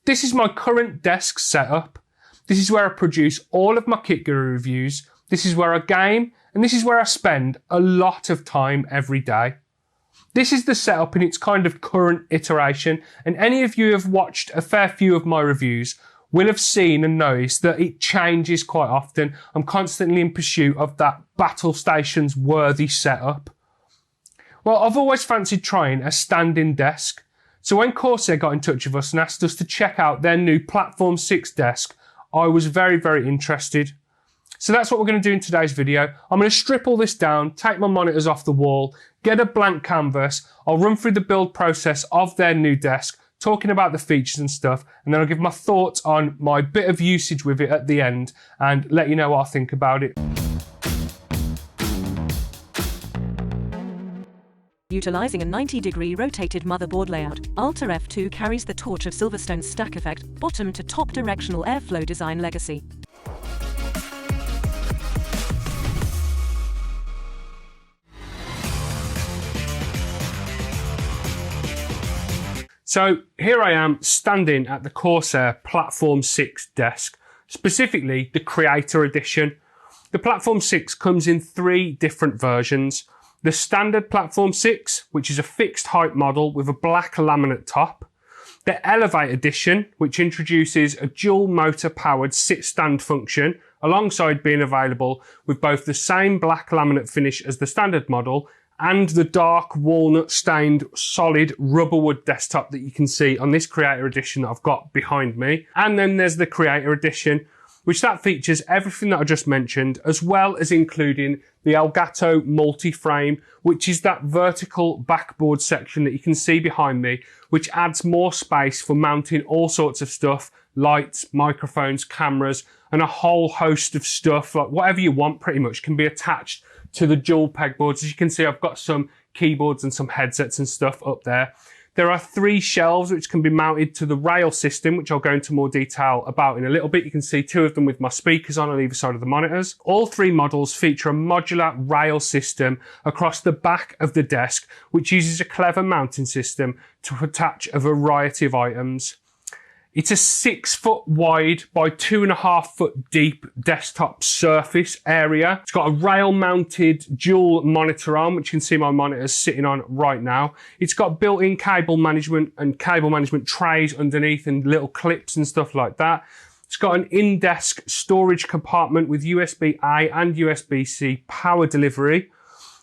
This is my current desk setup. This is where I produce all of my Kit Guru reviews. This is where I game, and this is where I spend a lot of time every day. This is the setup in its kind of current iteration, and any of you who have watched a fair few of my reviews will have seen and noticed that it changes quite often. I'm constantly in pursuit of that battle stations worthy setup. Well, I've always fancied trying a standing desk. So when Corsair got in touch with us and asked us to check out their new Platform 6 desk, I was very, very interested. So that's what we're going to do in today's video. I'm going to strip all this down, take my monitors off the wall, get a blank canvas. I'll run through the build process of their new desk, talking about the features and stuff, and then I'll give my thoughts on my bit of usage with it at the end and let you know what I think about it. Utilizing a 90-degree rotated motherboard layout, Alt F2 carries the torch of Silverstone's stack effect, bottom to top directional airflow design legacy. So here I am standing at the Corsair Platform 6 desk, specifically the Creator Edition. The Platform 6 comes in 3 different versions. The standard Platform 6, which is a fixed height model with a black laminate top. The Elevate Edition, which introduces a dual motor powered sit-stand function, alongside being available with both the same black laminate finish as the standard model and the dark walnut stained solid rubberwood desktop that you can see on this Creator Edition that I've got behind me. And then there's the Creator Edition, which that features everything that I just mentioned, as well as including the Elgato Multiframe, which is that vertical backboard section that you can see behind me, which adds more space for mounting all sorts of stuff, lights, microphones, cameras, and a whole host of stuff, like whatever you want pretty much can be attached to the dual pegboards. As you can see, I've got some keyboards and some headsets and stuff up there. There are 3 shelves which can be mounted to the rail system, which I'll go into more detail about in a little bit. You can see 2 of them with my speakers on either side of the monitors. All 3 models feature a modular rail system across the back of the desk, which uses a clever mounting system to attach a variety of items. It's a 6 foot wide by 2.5 foot deep desktop surface area. It's got a rail mounted dual monitor arm, which you can see my monitors sitting on right now. It's got built-in cable management and cable management trays underneath and little clips and stuff like that. It's got an in-desk storage compartment with USB-A and USB-C power delivery.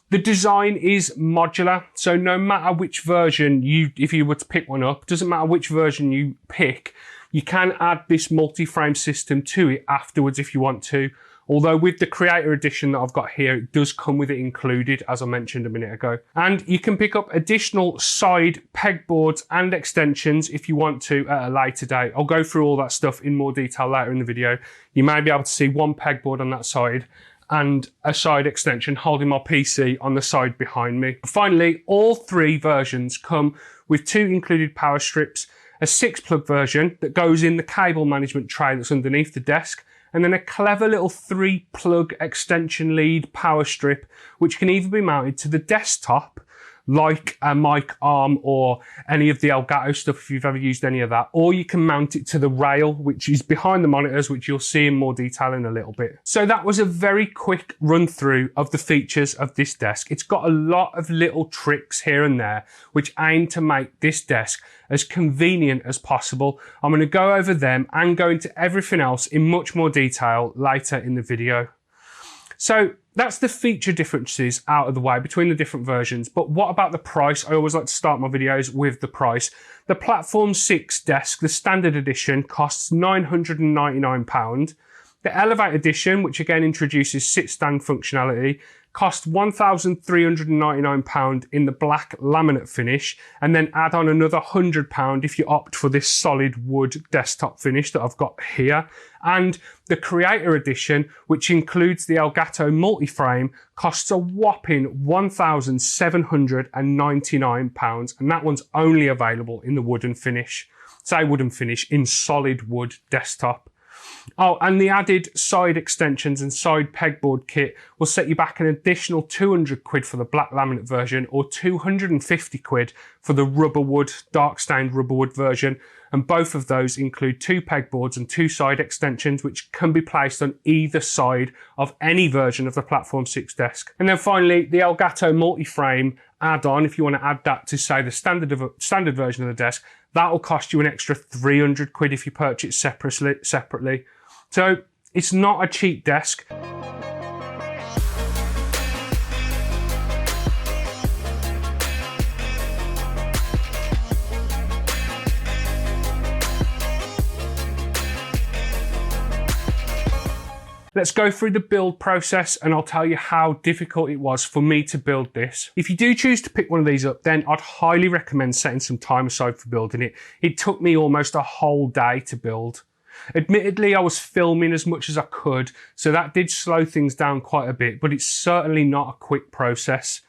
The design is modular, so no matter which version if you were to pick one up, doesn't matter which version you pick, you can add this multi-frame system to it afterwards if you want to. Although with the Creator Edition that I've got here, it does come with it included, as I mentioned a minute ago. And you can pick up additional side pegboards and extensions if you want to at a later date. I'll go through all that stuff in more detail later in the video. You may be able to see one pegboard on that side and a side extension holding my PC on the side behind me. Finally, all 3 versions come with 2 included power strips, a 6-plug version that goes in the cable management tray that's underneath the desk, and then a clever little 3-plug extension lead power strip, which can either be mounted to the desktop, like a mic arm or any of the Elgato stuff if you've ever used any of that, or you can mount it to the rail, which is behind the monitors, which you'll see in more detail in a little bit. So that was a very quick run through of the features of this desk. It's got a lot of little tricks here and there which aim to make this desk as convenient as possible. I'm going to go over them and go into everything else in much more detail later in the video. So that's the feature differences out of the way between the different versions. But what about the price? I always like to start my videos with the price. The Platform 6 desk, the standard edition, costs £999. The Elevate Edition, which again introduces sit-stand functionality, cost £1,399 in the black laminate finish, and then add on another £100 if you opt for this solid wood desktop finish that I've got here. And the Creator Edition, which includes the Elgato Multiframe, costs a whopping £1,799, and that one's only available in the wooden finish. Say wooden finish, in solid wood desktop. Oh, and the added side extensions and side pegboard kit will set you back an additional 200 quid for the black laminate version, or 250 quid for the rubberwood, dark stained rubberwood version. And both of those include 2 pegboards and 2 side extensions, which can be placed on either side of any version of the Platform 6 desk. And then finally, the Elgato Multiframe add-on, if you want to add that to, say, the standard version of the desk, that will cost you an extra 300 quid if you purchase it separately. So it's not a cheap desk. Let's go through the build process and I'll tell you how difficult it was for me to build this. If you do choose to pick one of these up, then I'd highly recommend setting some time aside for building it. It took me almost a whole day to build. Admittedly, I was filming as much as I could, so that did slow things down quite a bit, but it's certainly not a quick process.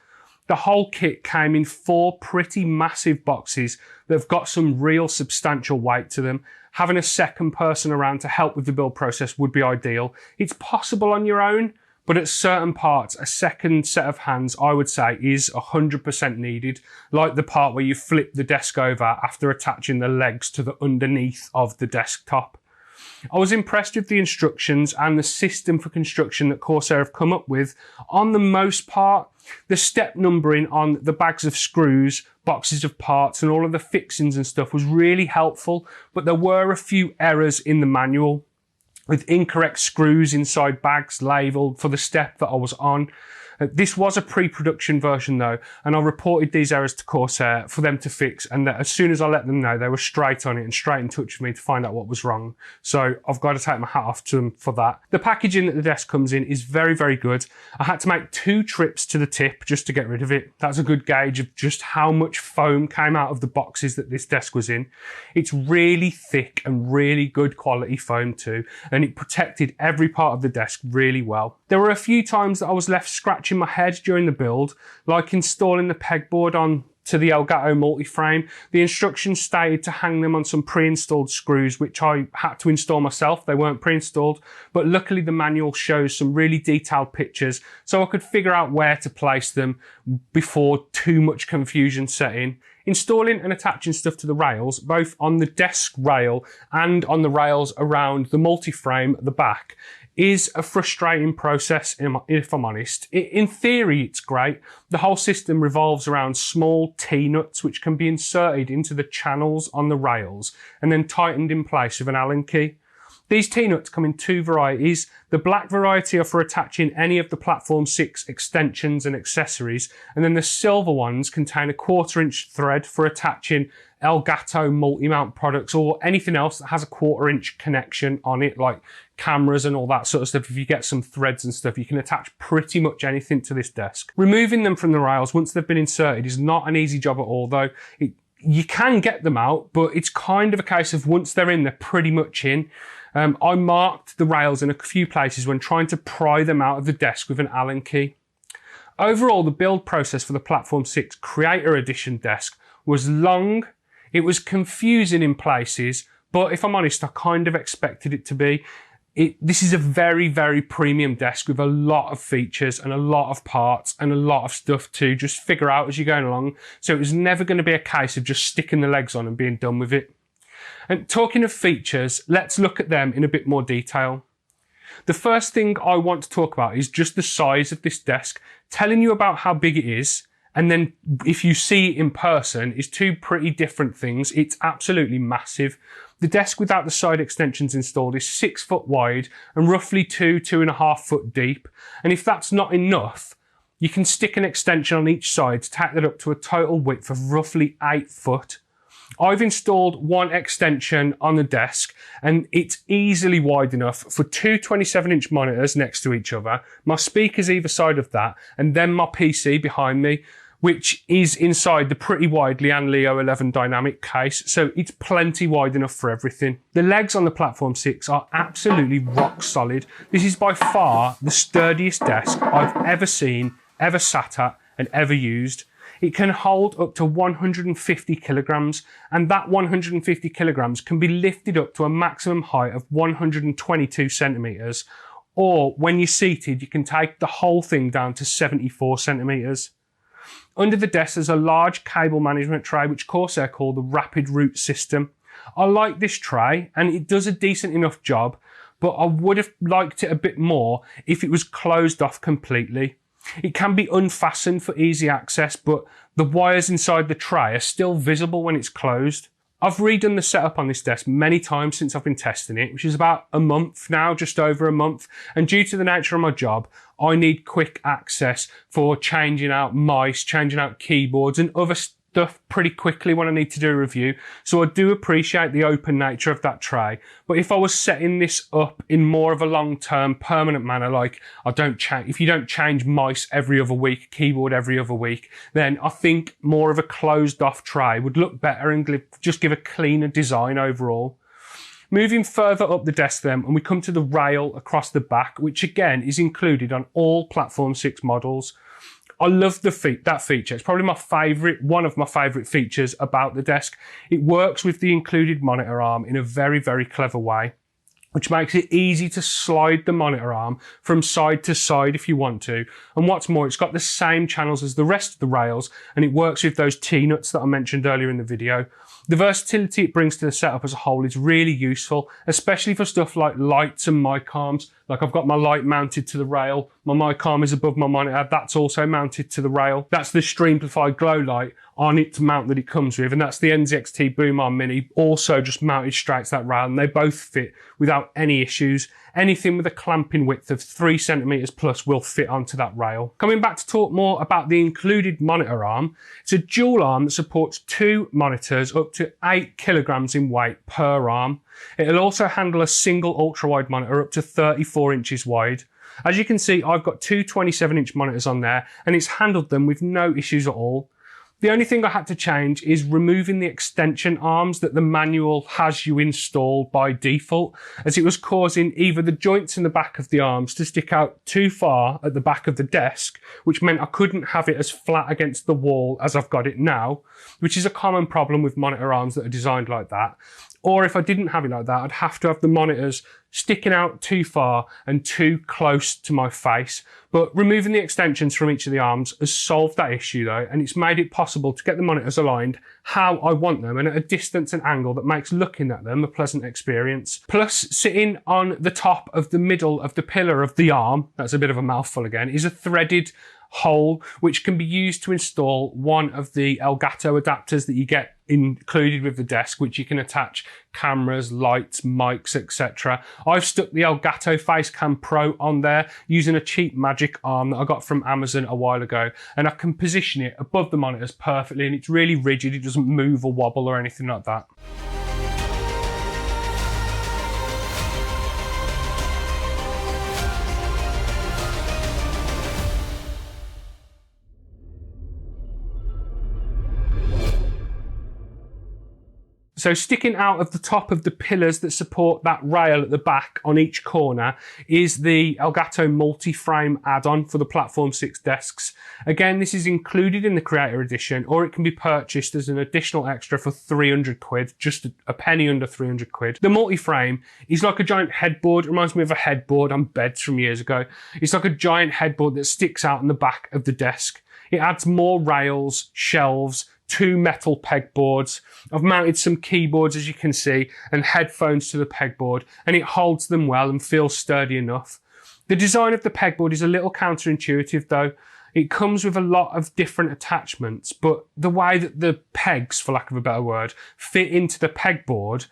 The whole kit came in 4 pretty massive boxes that have got some real substantial weight to them. Having a second person around to help with the build process would be ideal. It's possible on your own, but at certain parts, a second set of hands, I would say, is 100% needed, like the part where you flip the desk over after attaching the legs to the underneath of the desktop. I was impressed with the instructions and the system for construction that Corsair have come up with. On the most part, the step numbering on the bags of screws, boxes of parts, and all of the fixings and stuff was really helpful, but there were a few errors in the manual, with incorrect screws inside bags labelled for the step that I was on. This was a pre-production version though, and I reported these errors to Corsair for them to fix, and that as soon as I let them know, they were straight on it and straight in touch with me to find out what was wrong. So I've got to take my hat off to them for that. The packaging that the desk comes in is very, very good. I had to make 2 trips to the tip just to get rid of it. That's a good gauge of just how much foam came out of the boxes that this desk was in. It's really thick and really good quality foam too, and it protected every part of the desk really well. There were a few times that I was left scratching my head during the build, like installing the pegboard on to the Elgato Multiframe. The instructions stated to hang them on some pre-installed screws, which I had to install myself. They weren't pre-installed, but luckily the manual shows some really detailed pictures, so I could figure out where to place them before too much confusion set in. Installing and attaching stuff to the rails, both on the desk rail and on the rails around the multi-frame at the back, is a frustrating process, if I'm honest. In theory, it's great. The whole system revolves around small T-nuts which can be inserted into the channels on the rails and then tightened in place with an Allen key. These T-nuts come in 2 varieties. The black variety are for attaching any of the Platform 6 extensions and accessories, and then the silver ones contain a 1/4-inch thread for attaching Elgato multi-mount products or anything else that has a 1/4-inch connection on it, like cameras and all that sort of stuff. If you get some threads and stuff, you can attach pretty much anything to this desk. Removing them from the rails once they've been inserted is not an easy job at all, though. You can get them out, but it's kind of a case of once they're in, they're pretty much in. I marked the rails in a few places when trying to pry them out of the desk with an Allen key. Overall, the build process for the Platform 6 Creator Edition desk was long. It was confusing in places, but if I'm honest, I kind of expected it to be. This is a very, very premium desk with a lot of features and a lot of parts and a lot of stuff to just figure out as you're going along. So it was never going to be a case of just sticking the legs on and being done with it. And talking of features, let's look at them in a bit more detail. The first thing I want to talk about is just the size of this desk, telling you about how big it is, and then if you see it in person, is 2 pretty different things. It's absolutely massive. The desk without the side extensions installed is 6 foot wide and roughly 2.5 foot deep. And if that's not enough, you can stick an extension on each side to take that up to a total width of roughly 8 foot. I've installed 1 extension on the desk and it's easily wide enough for 2 27-inch monitors next to each other, my speakers either side of that, and then my PC behind me, which is inside the pretty wide Lian Leo 11 dynamic case, so it's plenty wide enough for everything. The legs on the Platform 6 are absolutely rock solid. This is by far the sturdiest desk I've ever seen, ever sat at, and ever used. It can hold up to 150 kilograms, and that 150 kilograms can be lifted up to a maximum height of 122 centimeters, or when you're seated, you can take the whole thing down to 74 centimeters. Under the desk, there's a large cable management tray, which Corsair call the Rapid Route System. I like this tray, and it does a decent enough job, but I would have liked it a bit more if it was closed off completely. It can be unfastened for easy access, but the wires inside the tray are still visible when it's closed. I've redone the setup on this desk many times since I've been testing it, which is about a month now, just over a month. And due to the nature of my job, I need quick access for changing out mice, changing out keyboards and other stuff pretty quickly when I need to do a review. So I do appreciate the open nature of that tray. But if I was setting this up in more of a long-term permanent manner, like if you don't change mice every other week, keyboard every other week, then I think more of a closed off tray would look better and just give a cleaner design overall. Moving further up the desk then, and we come to the rail across the back, which again is included on all Platform 6 models. I love that feature. It's probably one of my favourite features about the desk. It works with the included monitor arm in a very, very clever way, which makes it easy to slide the monitor arm from side to side if you want to. And what's more, it's got the same channels as the rest of the rails, and it works with those T-nuts that I mentioned earlier in the video. The versatility it brings to the setup as a whole is really useful, especially for stuff like lights and mic arms. Like I've got my light mounted to the rail, my mic arm is above my monitor, that's also mounted to the rail. That's the Streamplify glow light on its mount that it comes with, and that's the NZXT Boom Arm Mini, also just mounted straight to that rail, and they both fit without any issues. Anything with a clamping width of 3 centimeters plus will fit onto that rail. Coming back to talk more about the included monitor arm, it's a dual arm that supports 2 monitors up to 8 kilograms in weight per arm. It'll also handle a single ultra-wide monitor up to 34 inches wide. As you can see, I've got 2 27-inch monitors on there, and it's handled them with no issues at all. The only thing I had to change is removing the extension arms that the manual has you install by default, as it was causing either the joints in the back of the arms to stick out too far at the back of the desk, which meant I couldn't have it as flat against the wall as I've got it now, which is a common problem with monitor arms that are designed like that. Or if I didn't have it like that, I'd have to have the monitors sticking out too far and too close to my face. But removing the extensions from each of the arms has solved that issue though, and it's made it possible to get the monitors aligned how I want them and at a distance and angle that makes looking at them a pleasant experience. Plus, sitting on the top of the middle of the pillar of the arm, that's a bit of a mouthful again, is a threaded hole which can be used to install one of the Elgato adapters that you get included with the desk, which you can attach cameras, lights, mics, etc. I've stuck the Elgato Facecam Pro on there using a cheap magic arm that I got from Amazon a while ago, and I can position it above the monitors perfectly, and it's really rigid, it doesn't move or wobble or anything like that. So sticking out of the top of the pillars that support that rail at the back on each corner is the Elgato Multiframe add-on for the Platform 6 desks. Again, this is included in the Creator Edition, or it can be purchased as an additional extra for 300 quid, just a penny under 300 quid. The Multiframe is like a giant headboard. It reminds me of a headboard on beds from years ago. It's like a giant headboard that sticks out in the back of the desk. It adds more rails, shelves, 2 metal pegboards. I've mounted some keyboards, as you can see, and headphones to the pegboard, and it holds them well and feels sturdy enough. The design of the pegboard is a little counterintuitive though. It comes with a lot of different attachments, but the way that the pegs, for lack of a better word, fit into the pegboard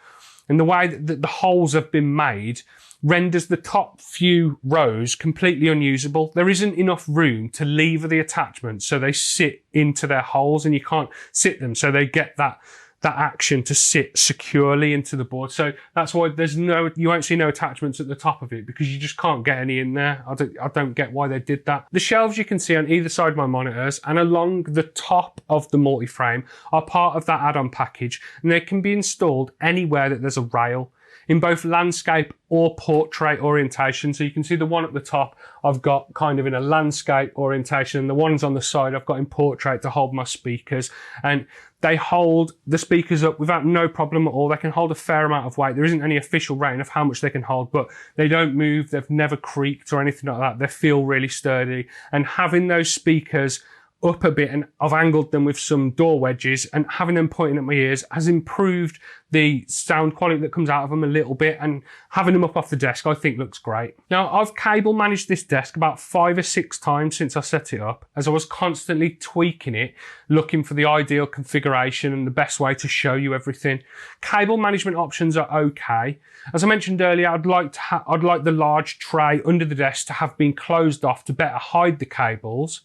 and the way that the holes have been made renders the top few rows completely unusable. There isn't enough room to lever the attachments so they sit into their holes, and you can't sit them so they get that action to sit securely into the board. So that's why you won't see no attachments at the top of it, because you just can't get any in there. I don't get why they did that. The shelves you can see on either side of my monitors and along the top of the Multiframe are part of that add-on package, and they can be installed anywhere that there's a rail. in both landscape or portrait orientation. So you can see the one at the top I've got kind of in a landscape orientation, and the ones on the side I've got in portrait to hold my speakers, and they hold the speakers up without no problem at all. They can hold a fair amount of weight. There isn't any official rating of how much they can hold, but they don't move. They've never creaked or anything like that. They feel really sturdy, and having those speakers up a bit, and I've angled them with some door wedges, and having them pointing at my ears has improved the sound quality that comes out of them a little bit, and having them up off the desk I think looks great. Now, I've cable managed this desk about 5 or 6 times since I set it up, as I was constantly tweaking it, looking for the ideal configuration and the best way to show you everything. Cable management options are okay. As I mentioned earlier, I'd like the large tray under the desk to have been closed off to better hide the cables.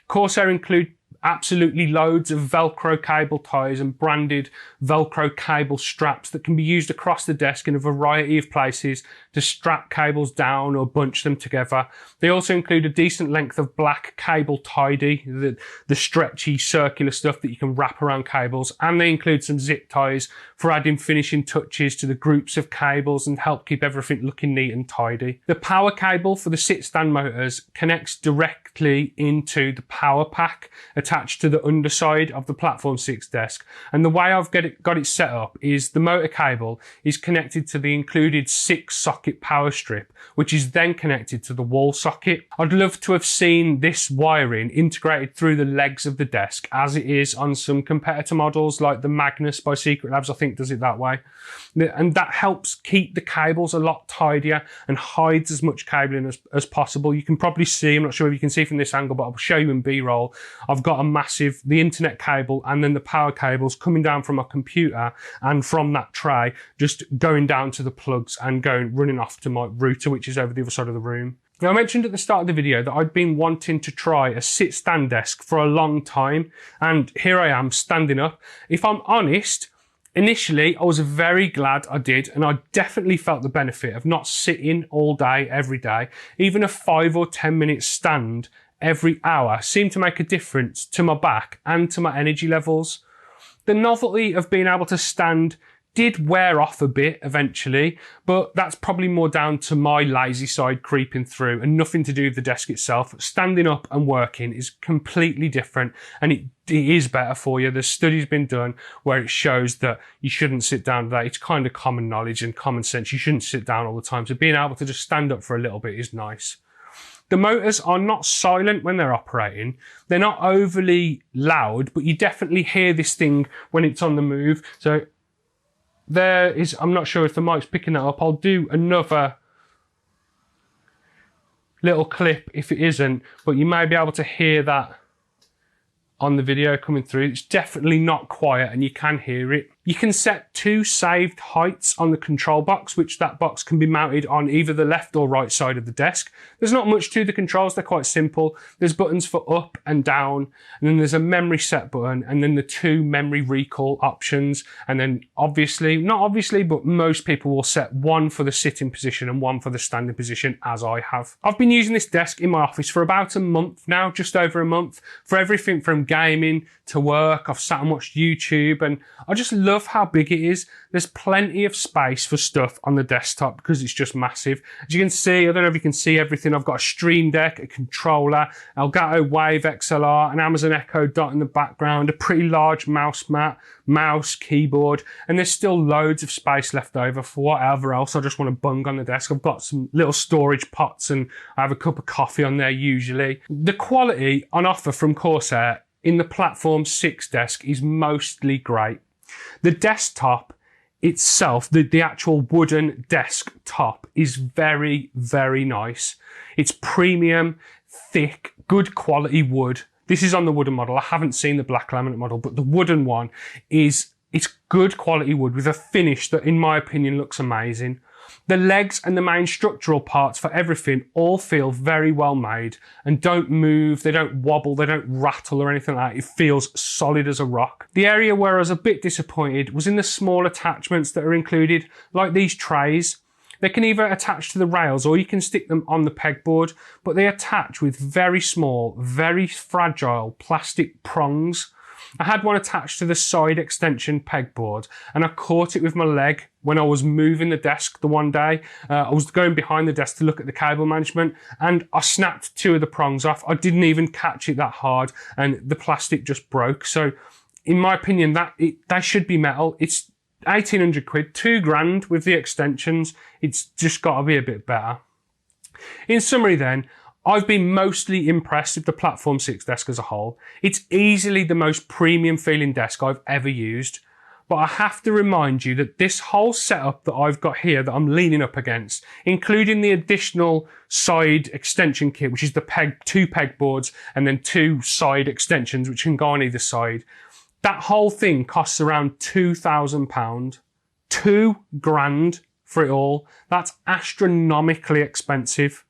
Corsair include absolutely loads of Velcro cable ties and branded Velcro cable straps that can be used across the desk in a variety of places to strap cables down or bunch them together. They also include a decent length of black cable tidy, the stretchy circular stuff that you can wrap around cables, and they include some zip ties for adding finishing touches to the groups of cables and help keep everything looking neat and tidy. The power cable for the sit-stand motors connects directly into the power pack attached to the underside of the Platform 6 desk, and the way I've got it set up is the motor cable is connected to the included 6-socket power strip, which is then connected to the wall socket. I'd love to have seen this wiring integrated through the legs of the desk, as it is on some competitor models like the Magnus by Secret Labs, I think does it that way, and that helps keep the cables a lot tidier and hides as much cabling as possible. You can probably see, I'm not sure if you can see from this angle, but I'll show you in B-roll, I've got the internet cable and then the power cables coming down from my computer and from that tray just going down to the plugs and running off to my router, which is over the other side of the room. Now, I mentioned at the start of the video that I'd been wanting to try a sit-stand desk for a long time, and here I am standing up. If I'm honest, initially I was very glad I did, and I definitely felt the benefit of not sitting all day every day. Even a 5 or 10 minute stand every hour seemed to make a difference to my back and to my energy levels. The novelty of being able to stand did wear off a bit eventually, but that's probably more down to my lazy side creeping through and nothing to do with the desk itself. Standing up and working is completely different, and it is better for you. There's studies been done where it shows that you shouldn't sit down today. It's kind of common knowledge and common sense. You shouldn't sit down all the time. So being able to just stand up for a little bit is nice. The motors are not silent when they're operating. They're not overly loud, but you definitely hear this thing when it's on the move. So there is, I'm not sure if the mic's picking that up. I'll do another little clip if it isn't, but you may be able to hear that on the video coming through. It's definitely not quiet and you can hear it. You can set 2 saved heights on the control box, which that box can be mounted on either the left or right side of the desk. There's not much to the controls, they're quite simple. There's buttons for up and down, and then there's a memory set button, and then the 2 memory recall options. And then obviously, not obviously, but most people will set 1 for the sitting position and 1 for the standing position, as I have. I've been using this desk in my office for about a month now, just over a month, for everything from gaming to work. I've sat and watched YouTube, and I just love how big it is. There's plenty of space for stuff on the desktop because it's just massive. As you can see, I don't know if you can see everything. I've got a Stream Deck, a controller, Elgato Wave XLR, an Amazon Echo Dot in the background, a pretty large mouse mat, mouse, keyboard, and there's still loads of space left over for whatever else I just want to bung on the desk. I've got some little storage pots and I have a cup of coffee on there usually. The quality on offer from Corsair in the Platform 6 desk is mostly great. The desktop itself, the actual wooden desk top, is very, very nice. It's premium, thick, good quality wood. This is on the wooden model. I haven't seen the black laminate model, but the wooden one it's good quality wood with a finish that, in my opinion, looks amazing. The legs and the main structural parts for everything all feel very well made and don't move, they don't wobble, they don't rattle or anything like that. It feels solid as a rock. The area where I was a bit disappointed was in the small attachments that are included, like these trays. They can either attach to the rails or you can stick them on the pegboard, but they attach with very small, very fragile plastic prongs. I had one attached to the side extension pegboard, and I caught it with my leg when I was moving the desk the one day. I was going behind the desk to look at the cable management, and I snapped 2 of the prongs off. I didn't even catch it that hard, and the plastic just broke. So in my opinion, they should be metal. It's 1,800 quid, 2 grand with the extensions. It's just got to be a bit better. In summary then, I've been mostly impressed with the Platform 6 desk as a whole. It's easily the most premium feeling desk I've ever used. But I have to remind you that this whole setup that I've got here that I'm leaning up against, including the additional side extension kit, which is the 2 pegboards and then 2 side extensions, which can go on either side, that whole thing costs around £2,000. 2 grand for it all. That's astronomically expensive.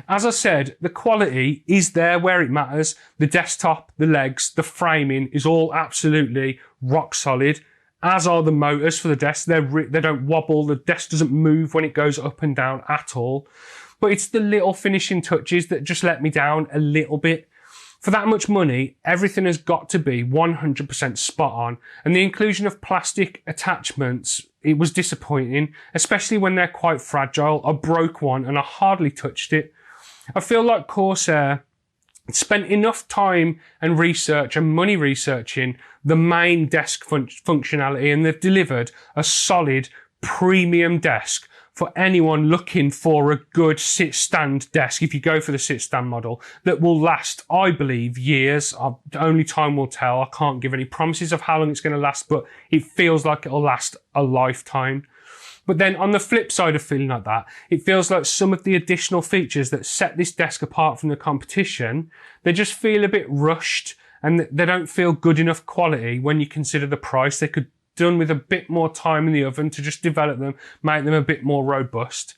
As I said, the quality is there where it matters. The desktop, the legs, the framing is all absolutely rock solid, as are the motors for the desk. They don't wobble. The desk doesn't move when it goes up and down at all. But it's the little finishing touches that just let me down a little bit. For that much money, everything has got to be 100% spot on. And the inclusion of plastic attachments, it was disappointing, especially when they're quite fragile. I broke one and I hardly touched it. I feel like Corsair spent enough time and research and money researching the main desk functionality, and they've delivered a solid premium desk for anyone looking for a good sit-stand desk, if you go for the sit-stand model, that will last, I believe, years. Only time will tell. I can't give any promises of how long it's going to last, but it feels like it'll last a lifetime. But then on the flip side of feeling like that, it feels like some of the additional features that set this desk apart from the competition, they just feel a bit rushed, and they don't feel good enough quality when you consider the price. They could done with a bit more time in the oven to just develop them, make them a bit more robust.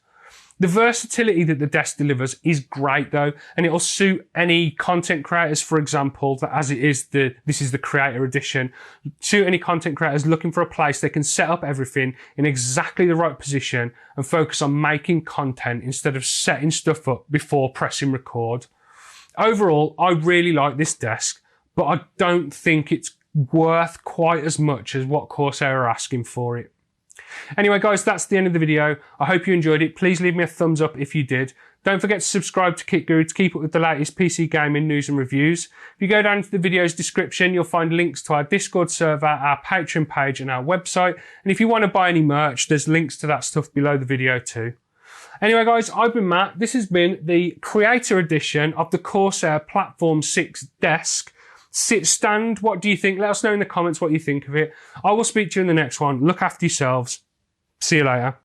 The versatility that the desk delivers is great though, and it'll suit any content creators, for example, that as it is this is the creator edition, suit any content creators looking for a place they can set up everything in exactly the right position and focus on making content instead of setting stuff up before pressing record. Overall, I really like this desk, but I don't think it's worth quite as much as what Corsair are asking for it. Anyway guys, that's the end of the video. I hope you enjoyed it. Please leave me a thumbs up if you did. Don't forget to subscribe to Kit Guru to keep up with the latest PC gaming news and reviews. If you go down to the video's description, you'll find links to our Discord server, our Patreon page and our website. And if you want to buy any merch, there's links to that stuff below the video too. Anyway guys, I've been Matt. This has been the creator edition of the Corsair Platform 6 desk. Sit stand, what do you think? Let us know in the comments what you think of it. I will speak to you in the next one. Look after yourselves. See you later.